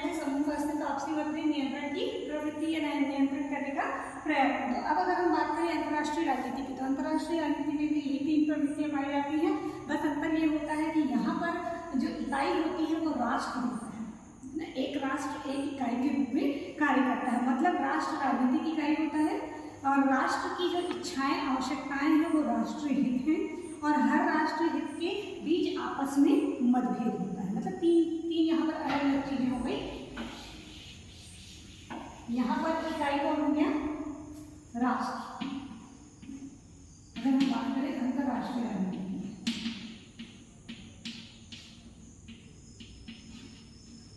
जैसे समूह का अस्तित्व आपसी मतभेद नियंत्रण की प्रवृत्ति या नियंत्रण करने का प्रयत्न। तो अब अगर हम बात करें अंतर्राष्ट्रीय राजनीति की, तो अंतर्राष्ट्रीय राजनीति में भी यही 3 प्रवृत्तियां पाई जाती हैं। बस अंतर ये होता है कि यहाँ पर जो इकाई होती है वो राष्ट्र होता है, एक राष्ट्र एक इकाई के रूप में कार्य करता है। मतलब राष्ट्र राजनीतिक इकाई होता है और राष्ट्र की जो इच्छाएं आवश्यकताएं हैं वो राष्ट्रीय हित हैं और हर राष्ट्रीय हित के बीच आपस में मतभेद होता है। मतलब तीन यहाँ पर अलग अलग चीजें हो गई। यहाँ पर इकाई कौन हो गया? राष्ट्र। अगर हम बात करें अंतर्राष्ट्रीय राजनीति,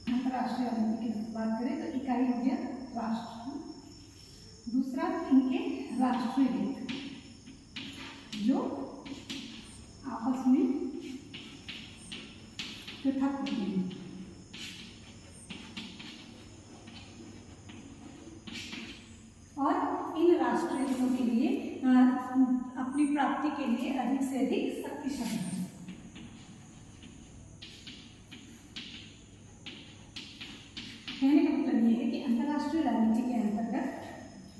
अंतर्राष्ट्रीय राजनीति की बात करें तो इकाई हो गया राष्ट्र। दूसरा इनके राष्ट्रीय हित जो आपस में पृथक होते हैं। और इन राष्ट्रीय हितों के लिए अपनी प्राप्ति के लिए अधिक से अधिक शक्तिशाली है। कहने का मतलब ये है कि अंतर्राष्ट्रीय राजनीति के अंतर्गत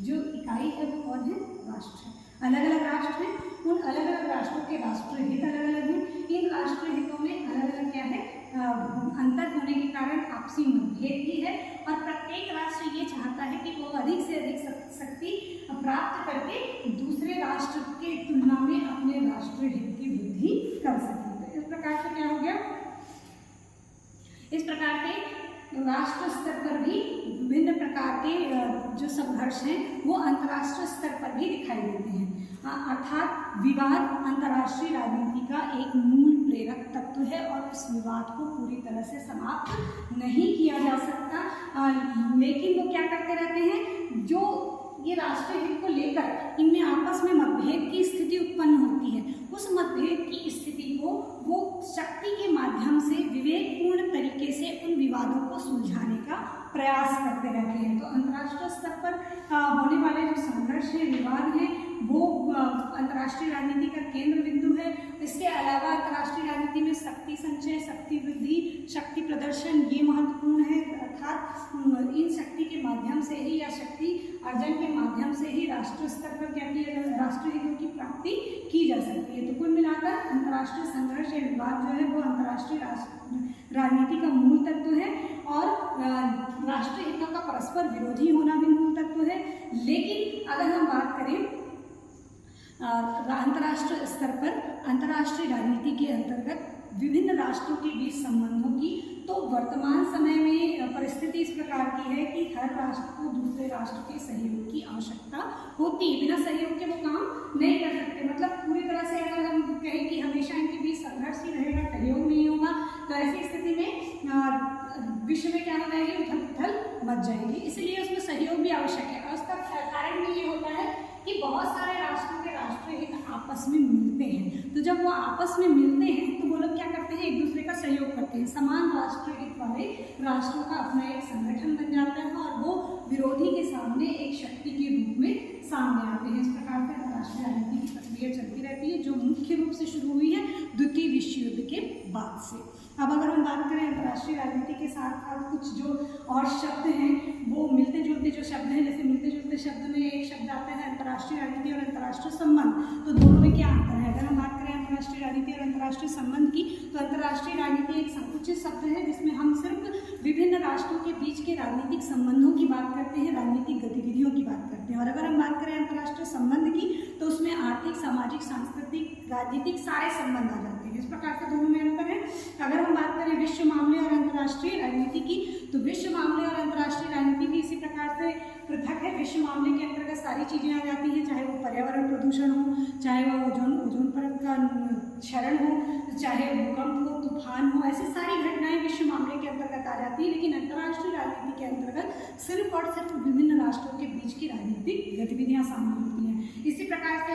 जो इकाई है वो कौन है? राष्ट्र है। अलग अलग राष्ट्र हैं, उन अलग अलग राष्ट्रों के राष्ट्रीय हित अलग अलग हैं। इन राष्ट्रीय हितों में अलग अलग क्या है? अंतर होने के कारण आपसी मतभेद भी है और प्रत्येक राष्ट्र ये चाहता है कि वो अधिक से अधिक शक्ति प्राप्त करके दूसरे राष्ट्र के तुलना में अपने राष्ट्रीय हित की वृद्धि कर सके। तो इस प्रकार से क्या हो गया? इस प्रकार के राष्ट्र स्तर पर भी विभिन्न प्रकार के जो संघर्ष हैं वो अंतर्राष्ट्रीय स्तर पर भी दिखाई देते हैं। अर्थात विवाद अंतर्राष्ट्रीय राजनीति का एक मूल प्रेरक तत्व है और इस विवाद को पूरी तरह से समाप्त नहीं किया जा सकता। लेकिन वो क्या करते रहते हैं? जो ये राष्ट्रीय हित को लेकर इनमें आपस में मतभेद की स्थिति उत्पन्न होती है, उस मतभेद की स्थिति को वो शक्ति के माध्यम से विवेकपूर्ण तरीके से उन विवादों को सुलझाने का प्रयास करते रहते हैं। तो अंतर्राष्ट्रीय स्तर पर होने वाले जो संघर्ष है, विवाद है, वो अंतर्राष्ट्रीय राजनीति का केंद्र बिंदु है। इसके अलावा अंतर्राष्ट्रीय राजनीति में शक्ति संचय, शक्ति वृद्धि, शक्ति प्रदर्शन ये महत्वपूर्ण है। अर्थात इन शक्ति के माध्यम से ही या शक्ति अर्जन के माध्यम से ही राष्ट्रीय स्तर पर क्या किया जाए? राष्ट्रीय हितों की प्राप्ति की जा सकती है। तो कुल मिलाकर अंतर्राष्ट्रीय संघर्ष या विवाद जो है वो अंतर्राष्ट्रीय राजनीति का मूल तत्व है और राष्ट्रीय हितों का परस्पर विरोधी होना भी मूल तत्व है। लेकिन अगर हम बात करें अंतर्राष्ट्रीय स्तर पर अंतर्राष्ट्रीय राजनीति के अंतर्गत विभिन्न राष्ट्रों के बीच संबंधों की, तो वर्तमान समय में परिस्थिति इस प्रकार की है कि हर राष्ट्र को दूसरे राष्ट्र के सहयोग की आवश्यकता होती है। बिना सहयोग के वो काम नहीं कर सकते। मतलब पूरी तरह से अगर हम कहें कि हमेशा इनके बीच संघर्ष ही रहेगा, सहयोग नहीं होगा, तो ऐसी स्थिति में विश्व में क्या हो जाएगी? उथल पुथल मच जाएगी। इसलिए उसमें सहयोग भी आवश्यक है। और उसका कारण भी ये होता है कि बहुत सारे राष्ट्रों के राष्ट्रीय हित आपस में मिलते हैं। तो जब वो आपस में मिलते हैं तो वो लोग क्या करते हैं? एक दूसरे का सहयोग करते हैं। समान राष्ट्रीय हित वाले राष्ट्रों का अपना एक संगठन बन जाता है और वो विरोधी के सामने एक शक्ति के रूप में सामने आते हैं। इस प्रकार से अंतर्राष्ट्रीय राजनीति की प्रक्रिया चलती रहती है, जो मुख्य रूप से शुरू हुई है द्वितीय विश्व युद्ध के बाद से। अब अगर हम बात करें अंतर्राष्ट्रीय राजनीति के साथ साथ कुछ जो और शब्द हैं वो मिलते जुलते जो शब्द हैं, जैसे मिलते जुलते शब्द में एक शब्द आता है अंतर्राष्ट्रीय राजनीति और अंतर्राष्ट्रीय संबंध। तो दोनों में क्या अंतर है? अगर हम बात करें अंतर्राष्ट्रीय राजनीति और अंतर्राष्ट्रीय संबंध की, तो अंतर्राष्ट्रीय राजनीति एक संकुचित शब्द है जिसमें हम सिर्फ विभिन्न राष्ट्रों के बीच के राजनीतिक संबंधों की बात करते हैं, राजनीतिक गतिविधियों की बात करते हैं। और अगर हम बात करें अंतर्राष्ट्रीय संबंध की, तो उसमें आर्थिक, सामाजिक, सांस्कृतिक, राजनीतिक सारे संबंध आ जाते हैं। इस प्रकार से दोनों में अंतर है। अगर हम बात करें विश्व मामले और अंतर्राष्ट्रीय राजनीति की, तो विश्व मामले और अंतर्राष्ट्रीय राजनीति भी इसी प्रकार से पृथक है। विश्व मामले के अंतर्गत सारी चीजें आ जाती हैं, चाहे वो पर्यावरण प्रदूषण हो, चाहे वो ओजोन परत का क्षरण हो, चाहे भूकंप हो, तूफान हो, ऐसी सारी घटनाएं विश्व मामले के अंतर्गत आ जाती है। लेकिन अंतर्राष्ट्रीय राजनीति के अंतर्गत सिर्फ और सिर्फ विभिन्न राष्ट्रों के बीच की राजनीतिक गतिविधियां शामिल होती हैं। इसी प्रकार से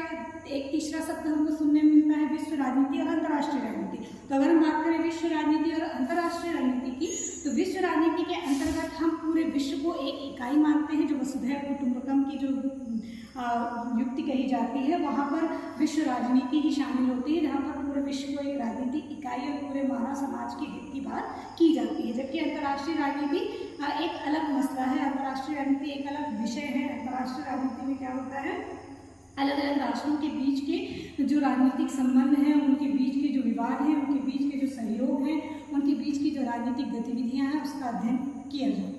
एक तीसरा शब्द हमको सुनने में मिलता है विश्व राजनीति और अंतर्राष्ट्रीय राजनीति। तो अगर हम बात करें विश्व राजनीति और अंतर्राष्ट्रीय राजनीति की, तो विश्व राजनीति के अंतर्गत हम पूरे विश्व को एक इकाई मानते हैं, जो वसुधैव कुटुंबकम की जो युक्ति कही जाती है, वहाँ पर विश्व राजनीति ही शामिल होती है, जहाँ पर पूरे विश्व को एक राजनीतिक इकाई और पूरे मानव समाज के हित की बात की जाती है। जबकि अंतर्राष्ट्रीय राजनीति एक अलग मसला है। अंतर्राष्ट्रीय राजनीति एक अलग विषय है। अंतर्राष्ट्रीय राजनीति में क्या होता है, अलग अलग राष्ट्रों के बीच के जो राजनीतिक संबंध हैं, उनके बीच के जो विवाद हैं, उनके बीच के जो सहयोग हैं, उनके बीच की जो राजनीतिक गतिविधियां हैं, उसका अध्ययन किया जाता है।